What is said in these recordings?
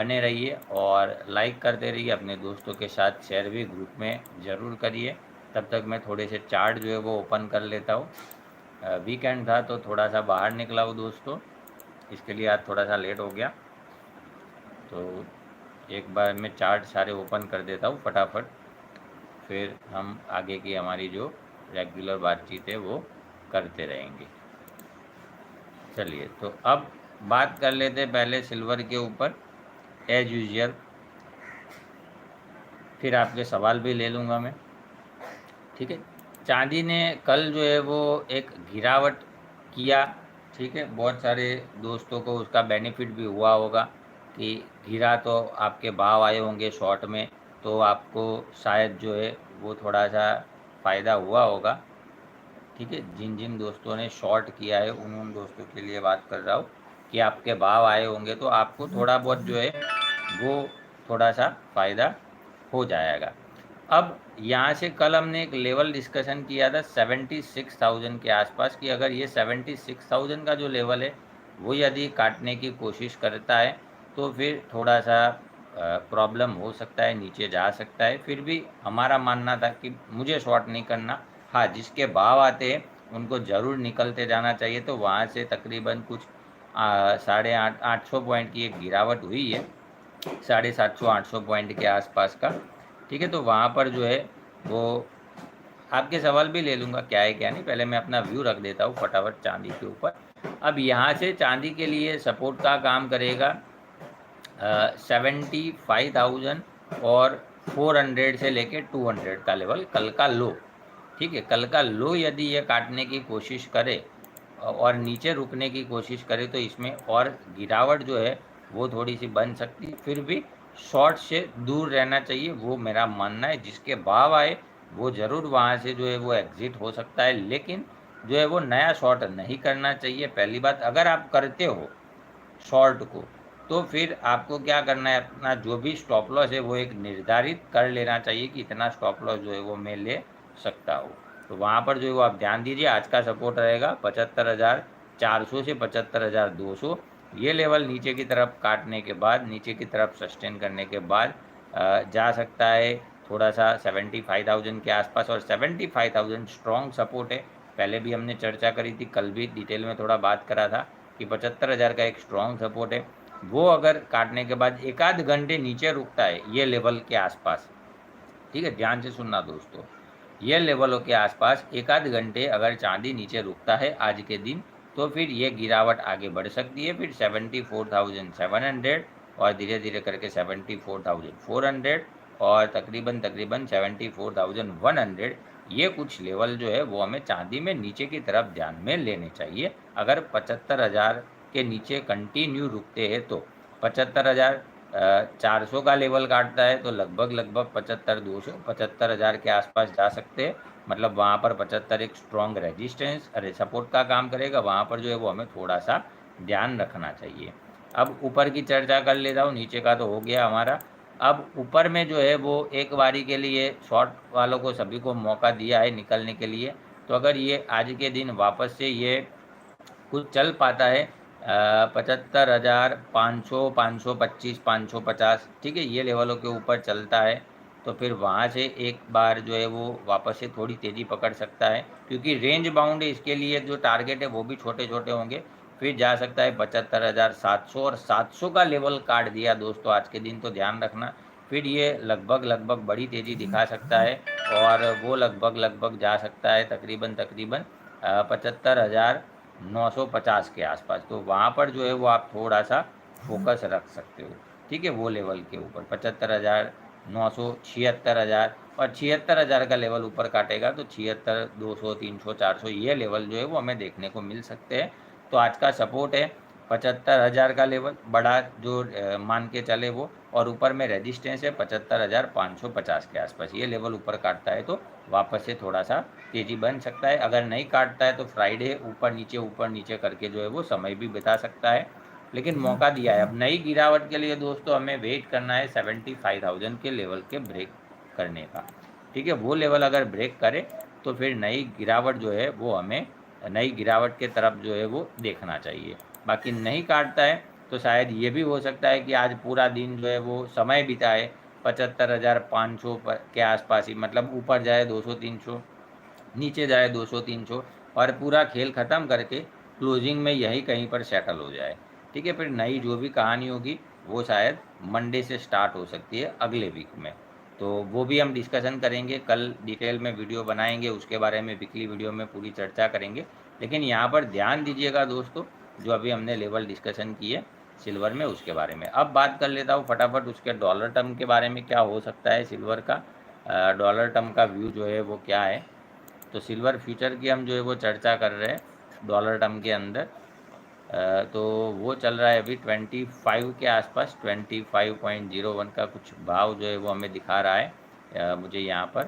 बने रहिए और लाइक करते रहिए, अपने दोस्तों के साथ शेयर भी ग्रुप में ज़रूर करिए। तब तक मैं थोड़े से चार्ट जो है वो ओपन कर लेता हूँ। वीकेंड था तो थोड़ा सा बाहर निकला हूँ दोस्तों, इसके लिए आज थोड़ा सा लेट हो गया। तो एक बार मैं चार्ट सारे ओपन कर देता हूँ फटाफट, फिर हम आगे की हमारी जो रेगुलर बातचीत है वो करते रहेंगे। चलिए, तो अब बात कर लेते हैं पहले सिल्वर के ऊपर एज यूजुअल, फिर आपके सवाल भी ले लूँगा मैं। ठीक है, चांदी ने कल जो है वो एक गिरावट किया। ठीक है, बहुत सारे दोस्तों को उसका बेनिफिट भी हुआ होगा कि गिरा तो आपके भाव आए होंगे शॉर्ट में, तो आपको शायद जो है वो थोड़ा सा फ़ायदा हुआ होगा। ठीक है, जिन जिन दोस्तों ने शॉर्ट किया है उन दोस्तों के लिए बात कर रहा हूँ कि आपके भाव आए होंगे तो आपको थोड़ा बहुत जो है वो थोड़ा सा फ़ायदा हो जाएगा। अब यहाँ से कल हमने एक लेवल डिस्कशन किया था 76,000 के आसपास कि अगर ये 76,000 का जो लेवल है वो यदि काटने की कोशिश करता है तो फिर थोड़ा सा प्रॉब्लम हो सकता है, नीचे जा सकता है। फिर भी हमारा मानना था कि मुझे शॉर्ट नहीं करना, हाँ जिसके भाव आते हैं उनको ज़रूर निकलते जाना चाहिए। तो वहाँ से तकरीबन कुछ 850 पॉइंट की एक गिरावट हुई है, 750-800 पॉइंट के आसपास का। ठीक है, तो वहाँ पर जो है वो आपके सवाल भी ले लूँगा क्या है क्या नहीं, पहले मैं अपना व्यू रख देता हूँ फटाफट चांदी के ऊपर। अब यहाँ से चांदी के लिए सपोर्ट का काम करेगा 75,000 और 400 से लेके 200 का लेवल कल का लो। ठीक है, कल का लो यदि ये काटने की कोशिश करे और नीचे रुकने की कोशिश करे तो इसमें और गिरावट जो है वो थोड़ी सी बन सकती है। फिर भी शॉर्ट से दूर रहना चाहिए, वो मेरा मानना है। जिसके भाव आए वो ज़रूर वहाँ से जो है वो एग्ज़िट हो सकता है, लेकिन जो है वो नया शॉर्ट नहीं करना चाहिए। पहली बात, अगर आप करते हो शॉर्ट को तो फिर आपको क्या करना है, अपना जो भी स्टॉप लॉस है वो एक निर्धारित कर लेना चाहिए कि इतना स्टॉप लॉस जो है वो मैं ले सकता हूँ। तो वहाँ पर जो है वो आप ध्यान दीजिए। आज का सपोर्ट रहेगा 75,400 से 75,200। ये लेवल नीचे की तरफ काटने के बाद, नीचे की तरफ सस्टेन करने के बाद जा सकता है थोड़ा सा 75,000 के आसपास, और 75,000 स्ट्रॉन्ग सपोर्ट है। पहले भी हमने चर्चा करी थी, कल भी डिटेल में थोड़ा बात करा था कि 75,000 का एक स्ट्रॉन्ग सपोर्ट है। वो अगर काटने के बाद एक आध घंटे नीचे रुकता है ये लेवल के आसपास, ठीक है ध्यान से सुनना दोस्तों, ये लेवलों के आसपास एक आध घंटे अगर चांदी नीचे रुकता है आज के दिन, तो फिर ये गिरावट आगे बढ़ सकती है। फिर 74,700 और धीरे धीरे करके 74,400 और तकरीबन 74,100, ये कुछ लेवल जो है वो हमें चांदी में नीचे की तरफ ध्यान में लेने चाहिए। अगर 75,000 के नीचे कंटिन्यू रुकते हैं तो 75,400 का लेवल काटता है तो लगभग 75,200, 75,000 के आसपास जा सकते हैं। मतलब वहाँ पर 75 एक स्ट्रॉन्ग रेजिस्टेंस सपोर्ट का काम करेगा, वहाँ पर जो है वो हमें थोड़ा सा ध्यान रखना चाहिए। अब ऊपर की चर्चा कर लेता हूँ, नीचे का तो हो गया हमारा। अब ऊपर में जो है वो एक बारी के लिए शॉर्ट वालों को सभी को मौका दिया है निकलने के लिए। तो अगर ये आज के दिन वापस से ये कुछ चल पाता है 75,500, 525, 550, ठीक है ये लेवलों के ऊपर चलता है तो फिर वहाँ से एक बार जो है वो वापस से थोड़ी तेज़ी पकड़ सकता है, क्योंकि रेंज बाउंड है इसके लिए जो टारगेट है वो भी छोटे छोटे होंगे। फिर जा सकता है 75,700 और 700 का लेवल काट दिया दोस्तों आज के दिन, तो ध्यान रखना फिर ये लगभग बड़ी तेज़ी दिखा सकता है और वो लगभग जा सकता है तकरीबन 75,950 के आसपास। तो वहाँ पर जो है वो आप थोड़ा सा फोकस रख सकते हो। ठीक है, वो लेवल के ऊपर 75,900, 76,000 और 76,000 का लेवल ऊपर काटेगा तो 76,200, 300, 400 ये लेवल जो है वो हमें देखने को मिल सकते हैं। तो आज का सपोर्ट है 75,000 का लेवल बड़ा जो मान के चले वो, और ऊपर में रेजिस्टेंस है 75,550 के आसपास। ये लेवल ऊपर काटता है तो वापस से थोड़ा सा तेज़ी बन सकता है। अगर नहीं काटता है तो फ्राइडे ऊपर नीचे करके जो है वो समय भी बिता सकता है, लेकिन मौका दिया है। अब नई गिरावट के लिए दोस्तों हमें वेट करना है 75,000 के लेवल के ब्रेक करने का। ठीक है, वो लेवल अगर ब्रेक करे तो फिर नई गिरावट जो है वो हमें नई गिरावट के तरफ जो है वो देखना चाहिए। बाकी नहीं काटता है तो शायद ये भी हो सकता है कि आज पूरा दिन जो है वो समय बिताए 75,500 के आसपास ही, मतलब ऊपर जाए 200-300, नीचे जाए 200-300, और पूरा खेल ख़त्म करके क्लोजिंग में यही कहीं पर सेटल हो जाए। ठीक है, फिर नई जो भी कहानी होगी वो शायद मंडे से स्टार्ट हो सकती है अगले वीक में। तो वो भी हम डिस्कशन करेंगे, कल डिटेल में वीडियो बनाएंगे, उसके बारे में वीकली वीडियो में पूरी चर्चा करेंगे। लेकिन यहाँ पर ध्यान दीजिएगा दोस्तों, जो अभी हमने लेवल डिस्कशन किए सिल्वर में उसके बारे में। अब बात कर लेता हूँ फटाफट उसके डॉलर टर्म के बारे में, क्या हो सकता है सिल्वर का डॉलर टर्म का व्यू जो है वो क्या है। तो सिल्वर फ्यूचर की हम जो है वो चर्चा कर रहे हैं डॉलर टर्म के अंदर। तो वो चल रहा है अभी 25 के आसपास, 25.01 का कुछ भाव जो है वो हमें दिखा रहा है मुझे यहाँ पर।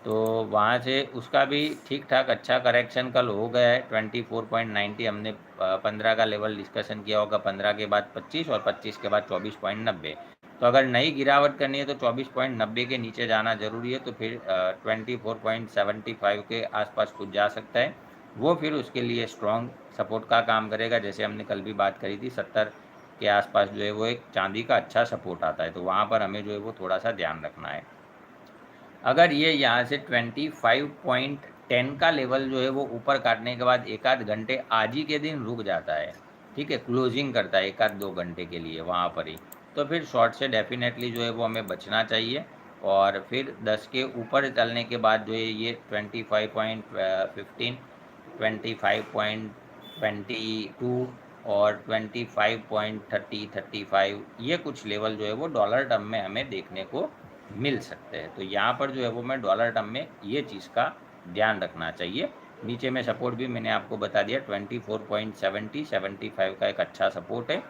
तो वहाँ से उसका भी ठीक ठाक अच्छा करेक्शन कल हो गया है। 24.90 हमने 15 का लेवल डिस्कशन किया होगा, 15 के बाद 25 और 25 के बाद 24.90। तो अगर नई गिरावट करनी है तो 24.90 के नीचे जाना ज़रूरी है, तो फिर 24.75 के आसपास कुछ जा सकता है। वो फिर उसके लिए स्ट्रॉन्ग सपोर्ट का काम करेगा। जैसे हमने कल भी बात करी थी, 70 के आसपास जो है वो एक चांदी का अच्छा सपोर्ट आता है, तो वहाँ पर हमें जो है वो थोड़ा सा ध्यान रखना है। अगर ये यहाँ से 25.10 का लेवल जो है वो ऊपर काटने के बाद एक आध घंटे आज ही के दिन रुक जाता है, ठीक है, क्लोजिंग करता है एक आध 2 घंटे के लिए वहाँ पर ही, तो फिर शॉर्ट से डेफिनेटली जो है वो हमें बचना चाहिए। और फिर 10 के ऊपर चलने के बाद जो है ये 25.15, 25.22 और 25.30-35 ये कुछ लेवल जो है वो डॉलर टर्म में हमें देखने को मिल सकते हैं। तो यहाँ पर जो है वो मैं डॉलर टर्म में ये चीज़ का ध्यान रखना चाहिए। नीचे में सपोर्ट भी मैंने आपको बता दिया, 24.70-75 का एक अच्छा सपोर्ट है।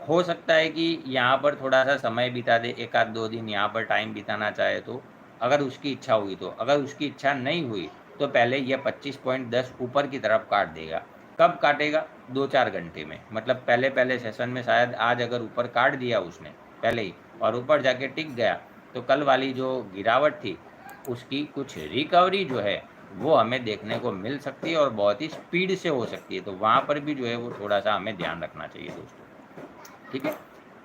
हो सकता है कि यहाँ पर थोड़ा सा समय बिता दे, एक आध 2 दिन यहाँ पर टाइम बिताना चाहे तो, अगर उसकी इच्छा हुई तो। अगर उसकी इच्छा नहीं हुई तो पहले यह 25.10 ऊपर की तरफ काट देगा। कब काटेगा? 2-4 घंटे में, मतलब पहले सेशन में शायद आज अगर ऊपर काट दिया उसने पहले ही और ऊपर जाके टिक गया, तो कल वाली जो गिरावट थी उसकी कुछ रिकवरी जो है वो हमें देखने को मिल सकती है और बहुत ही स्पीड से हो सकती है। तो वहाँ पर भी जो है वो थोड़ा सा हमें ध्यान रखना चाहिए दोस्तों, ठीक है।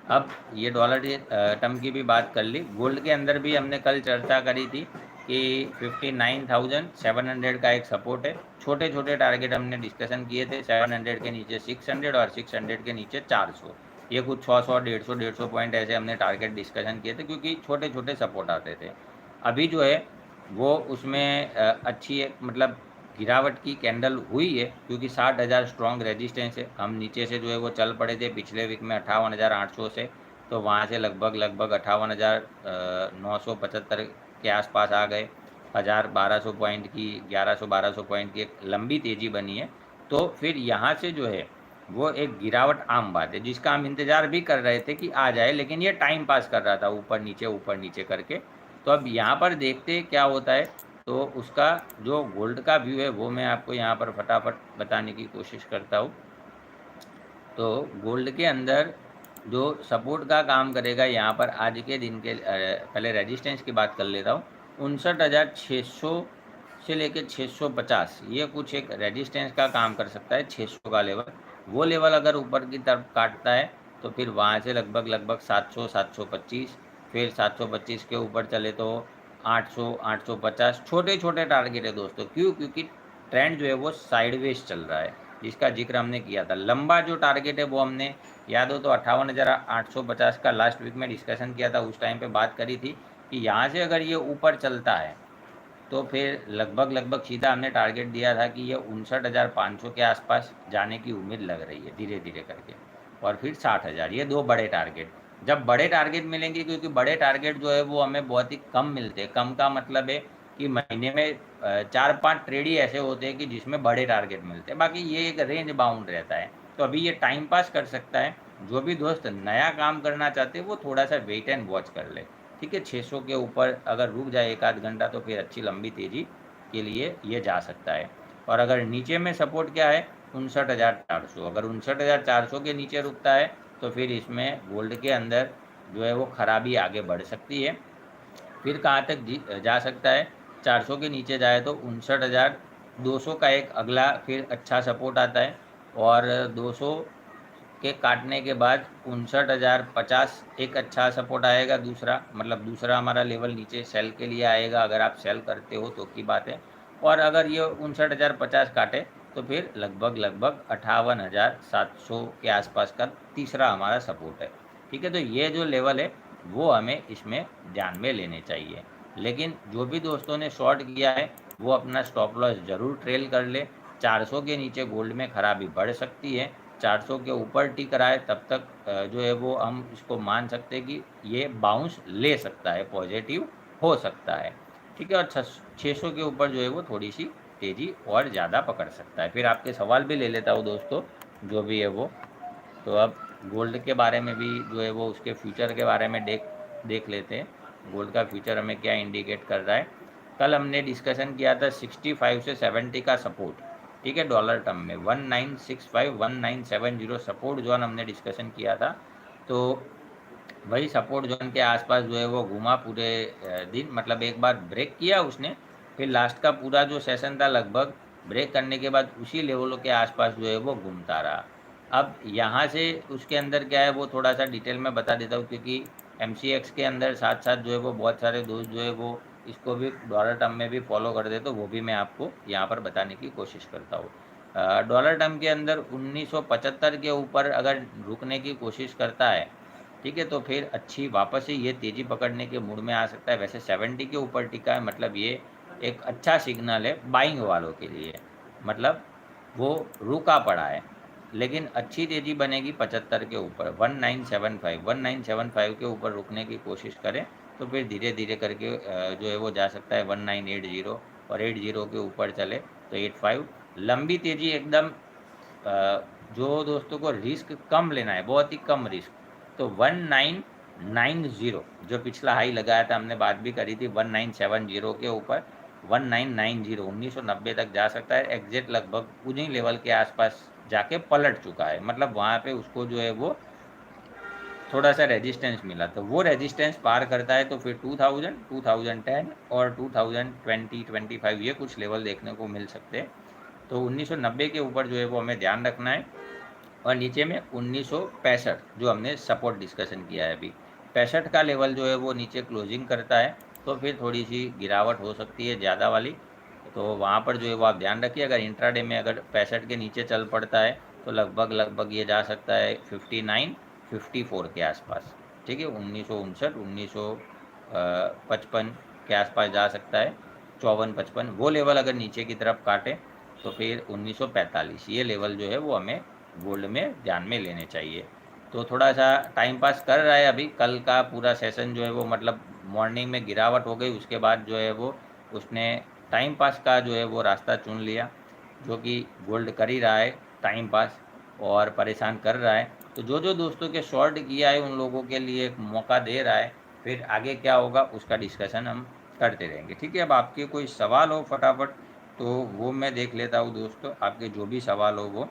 अब ये डॉलर टर्म की भी बात कर ली। गोल्ड के अंदर भी हमने कल चर्चा करी थी कि 59,700 का एक सपोर्ट है। छोटे छोटे टारगेट हमने डिस्कशन किए थे, 700 के नीचे 600 और 600 के नीचे 400। ये कुछ 600, 150 पॉइंट ऐसे हमने टारगेट डिस्कशन किए थे, क्योंकि छोटे छोटे सपोर्ट आते थे। अभी जो है वो उसमें अच्छी एक मतलब गिरावट की कैंडल हुई है, क्योंकि 60,000 स्ट्रॉन्ग रेजिस्टेंस है। हम नीचे से जो है वो चल पड़े थे पिछले वीक में 58,800 से, तो वहाँ से लगभग 58,975 के आसपास आ गए। 1,000-1,200 पॉइंट की, 1100-1,200 पॉइंट की एक लंबी तेज़ी बनी है। तो फिर यहाँ से जो है वो एक गिरावट आम बात है, जिसका हम इंतज़ार भी कर रहे थे कि आ जाए, लेकिन ये टाइम पास कर रहा था ऊपर नीचे करके। तो अब यहाँ पर देखते क्या होता है। तो उसका जो गोल्ड का व्यू है वो मैं आपको यहाँ पर फटाफट बताने की कोशिश करता हूँ। तो गोल्ड के अंदर जो सपोर्ट का काम करेगा यहाँ पर आज के दिन के पहले रेजिस्टेंस की बात कर लेता हूँ। 59,600 से लेकर 650 ये कुछ एक रेजिस्टेंस का काम कर सकता है। 600 का लेवल, वो लेवल अगर ऊपर की तरफ काटता है तो फिर वहाँ से लगभग 700-725, फिर 725 के ऊपर चले तो 800-850 छोटे छोटे टारगेट है दोस्तों। क्यों? क्योंकि ट्रेंड जो है वो साइडवेज चल रहा है, जिसका जिक्र हमने किया था। लंबा जो टारगेट है वो हमने याद हो तो 58,850 का लास्ट वीक में डिस्कशन किया था। उस टाइम पे बात करी थी कि यहाँ से अगर ये ऊपर चलता है तो फिर लगभग सीधा हमने टारगेट दिया था कि ये 59,500 के आसपास जाने की उम्मीद लग रही है धीरे धीरे करके, और फिर 60,000, ये 2 बड़े टारगेट। जब बड़े टारगेट मिलेंगे, क्योंकि बड़े टारगेट जो है वो हमें बहुत ही कम मिलते हैं। कम का मतलब है कि महीने में 4-5 ट्रेड ही ऐसे होते हैं कि जिसमें बड़े टारगेट मिलते हैं, बाकी ये एक रेंज बाउंड रहता है। तो अभी ये टाइम पास कर सकता है। जो भी दोस्त नया काम करना चाहते हैं वो थोड़ा सा वेट एंड वॉच कर ले, ठीक है। 600 के ऊपर अगर रुक जाए एक आध घंटा तो फिर अच्छी लंबी तेज़ी के लिए ये जा सकता है। और अगर नीचे में सपोर्ट क्या है 59,400, अगर 59,400 के नीचे रुकता है तो फिर इसमें गोल्ड के अंदर जो है वो खराबी आगे बढ़ सकती है। फिर कहाँ तक जा सकता है? 400 के नीचे जाए तो 59,200 का एक अगला फिर अच्छा सपोर्ट आता है, और 200 के काटने के बाद 59,050 एक अच्छा सपोर्ट आएगा, दूसरा मतलब दूसरा हमारा लेवल नीचे सेल के लिए आएगा, अगर आप सेल करते हो तो की बात है। और अगर ये 59,050 काटे तो फिर लगभग 58,700 के आसपास का तीसरा हमारा सपोर्ट है। ठीक है, तो ये जो लेवल है वो हमें इसमें ध्यान में लेने चाहिए। लेकिन जो भी दोस्तों ने शॉर्ट किया है वो अपना स्टॉप लॉस ज़रूर ट्रेल कर ले। 400 के नीचे गोल्ड में खराबी बढ़ सकती है, 400 के ऊपर टिक रहा है तब तक जो है वो हम इसको मान सकते हैं कि ये बाउंस ले सकता है, पॉजिटिव हो सकता है। ठीक है, और 600 के ऊपर जो है वो थोड़ी सी तेज़ी और ज़्यादा पकड़ सकता है। फिर आपके सवाल भी ले लेता हूँ दोस्तों, जो भी है वो। तो अब गोल्ड के बारे में भी जो है वो उसके फ्यूचर के बारे में देख लेते हैं। गोल्ड का फ्यूचर हमें क्या इंडिकेट कर रहा है। कल हमने डिस्कशन किया था 65 से 70 का सपोर्ट, ठीक है, डॉलर टर्म में 1965 1970 सपोर्ट जोन हमने डिस्कशन किया था। तो वही सपोर्ट जोन के आसपास जो है वो घुमा पूरे दिन, मतलब एक बार ब्रेक किया उसने, फिर लास्ट का पूरा जो सेशन था लगभग ब्रेक करने के बाद उसी लेवलों के आसपास जो है वो घूमता रहा। अब यहाँ से उसके अंदर क्या है वो थोड़ा सा डिटेल में बता देता हूँ, क्योंकि MCX के अंदर साथ साथ जो है वो बहुत सारे दोस्त जो है वो इसको भी डॉलर टर्म में भी फॉलो कर दे, तो वो भी मैं आपको यहाँ पर बताने की कोशिश करता हूँ। डॉलर टर्म के अंदर 1975 के ऊपर अगर रुकने की कोशिश करता है, ठीक है, तो फिर अच्छी वापस से ये तेज़ी पकड़ने के मूड में आ सकता है। वैसे 70 के ऊपर टिका है, मतलब ये एक अच्छा सिग्नल है बाइंग वालों के लिए, मतलब वो रुका पड़ा है। लेकिन अच्छी तेज़ी बनेगी 75 के ऊपर, 1975 के ऊपर रुकने की कोशिश करें तो फिर धीरे धीरे करके जो है वो जा सकता है 1980, और 80 के ऊपर चले तो 85। लंबी तेज़ी एकदम जो दोस्तों को रिस्क कम लेना है, बहुत ही कम रिस्क, तो 1990 जो पिछला हाई लगाया था, हमने बात भी करी थी 1970 के ऊपर, 1990 1990 तक जा सकता है। एग्जैक्ट लगभग उन्हीं लेवल के आसपास जाके पलट चुका है, मतलब वहाँ पे उसको जो है वो थोड़ा सा रेजिस्टेंस मिला, तो वो रेजिस्टेंस पार करता है तो फिर 2000 2010 और 2020 25 ये कुछ लेवल देखने को मिल सकते हैं। तो 1990 के ऊपर जो है वो हमें ध्यान रखना है। और नीचे में 1965 जो हमने सपोर्ट डिस्कशन किया है अभी, 65 का लेवल जो है वो नीचे क्लोजिंग करता है तो फिर थोड़ी सी गिरावट हो सकती है ज़्यादा वाली, तो वहाँ पर जो है वो आप ध्यान रखिए। अगर इंट्राडे में अगर 65 के नीचे चल पड़ता है तो लगभग ये जा सकता है 59 54 के आसपास, ठीक है, 1959 के आसपास जा सकता है, 54 55 वो लेवल अगर नीचे की तरफ काटे तो फिर 1945 ये लेवल जो है वो हमें गोल्ड में ध्यान में लेने चाहिए। तो थोड़ा सा टाइम पास कर रहा है अभी, कल का पूरा सेशन जो है वो मतलब मॉर्निंग में गिरावट हो गई, उसके बाद जो है वो उसने टाइम पास का जो है वो रास्ता चुन लिया, जो कि गोल्ड कर ही रहा है टाइम पास और परेशान कर रहा है। तो जो जो दोस्तों के शॉर्ट किया है उन लोगों के लिए एक मौका दे रहा है, फिर आगे क्या होगा उसका डिस्कशन हम करते रहेंगे, ठीक है। अब आपके कोई सवाल हो फटाफट तो वो मैं देख लेता हूँ दोस्तों, आपके जो भी सवाल हो वो।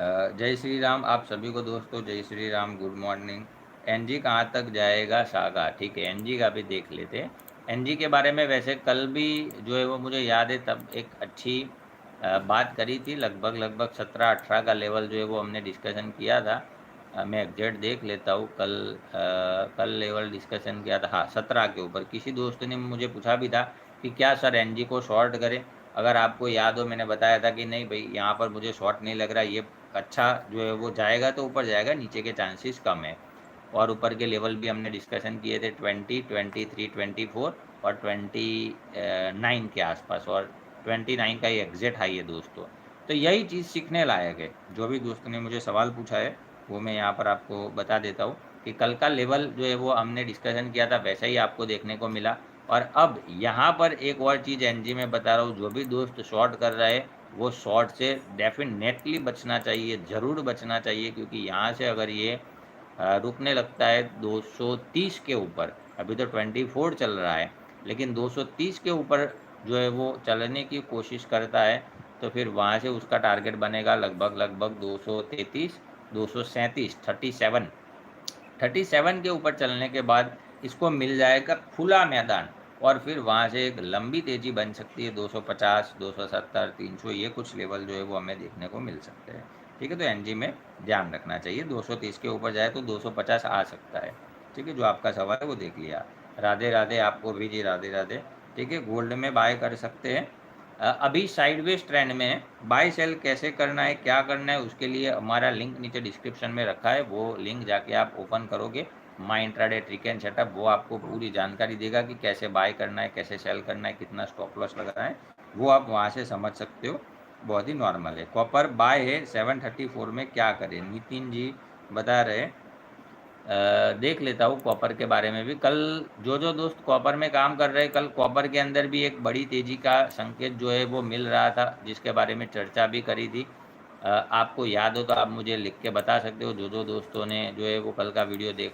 जय श्री राम आप सभी को दोस्तों, जय श्री राम, गुड मॉर्निंग। एनजी कहाँ तक जाएगा सागा, ठीक है, एनजी का भी देख लेते हैं। एनजी के बारे में वैसे कल भी जो है वो मुझे याद है तब एक अच्छी बात करी थी, लगभग 17-18 का लेवल जो है वो हमने डिस्कशन किया था। मैं एग्जैक्ट देख लेता हूँ, कल लेवल डिस्कशन किया था, हाँ 17 के ऊपर। किसी दोस्त ने मुझे पूछा भी था कि क्या सर एनजी को शॉर्ट करें, अगर आपको याद हो मैंने बताया था कि नहीं भाई यहाँ पर मुझे शॉर्ट नहीं लग रहा, ये अच्छा जो है वो जाएगा तो ऊपर जाएगा, नीचे के चांसेस कम है। और ऊपर के लेवल भी हमने डिस्कशन किए थे 20 23 24 और 29 के आसपास, और 29 का ही एग्जैक्ट हाई है दोस्तों। तो यही चीज़ सीखने लायक है, जो भी दोस्तों ने मुझे सवाल पूछा है वो मैं यहाँ पर आपको बता देता हूँ कि कल का लेवल जो है वो हमने डिस्कशन किया था वैसा ही आपको देखने को मिला। और अब यहाँ पर एक और चीज़ एनजी में बता रहा हूँ, जो भी दोस्त शॉर्ट कर रहा है वो शॉर्ट से डेफिनेटली बचना चाहिए, ज़रूर बचना चाहिए, क्योंकि यहाँ से अगर ये रुकने लगता है 230 के ऊपर, अभी तो 24 चल रहा है, लेकिन 230 के ऊपर जो है वो चलने की कोशिश करता है तो फिर वहाँ से उसका टारगेट बनेगा लगभग 233 237 37 के ऊपर चलने के बाद इसको मिल जाएगा खुला मैदान, और फिर वहाँ से एक लंबी तेज़ी बन सकती है 250 270 300 ये कुछ लेवल जो है वो हमें देखने को मिल सकते हैं। ठीक है, तो एनजी में ध्यान रखना चाहिए। 230 के ऊपर जाए तो 250 आ सकता है। ठीक है, जो आपका सवाल है वो देख लिया। राधे राधे आपको भी जी, राधे राधे। ठीक है, गोल्ड में बाय कर सकते हैं। अभी साइडवेज ट्रेंड में है, बाय सेल कैसे करना है, क्या करना है, उसके लिए हमारा लिंक नीचे डिस्क्रिप्शन में रखा है। वो लिंक जाके आप ओपन करोगे, माई इंट्राडे ट्रिक एंड सेटअप, वो आपको पूरी जानकारी देगा कि कैसे बाय करना है, कैसे सेल करना है, कितना स्टॉप लॉस लगाना है, वो आप वहाँ से समझ सकते हो। बहुत ही नॉर्मल है। कॉपर बाय है 734 में, क्या करें, नितिन जी बता रहे। देख लेता हूँ कॉपर के बारे में भी। कल जो दोस्त कॉपर में काम कर रहे हैं, कल कॉपर के अंदर भी एक बड़ी तेजी का संकेत जो है वो मिल रहा था, जिसके बारे में चर्चा भी करी थी। आपको याद हो तो आप मुझे लिख के बता सकते हो। जो दोस्तों ने जो है वो कल का वीडियो देख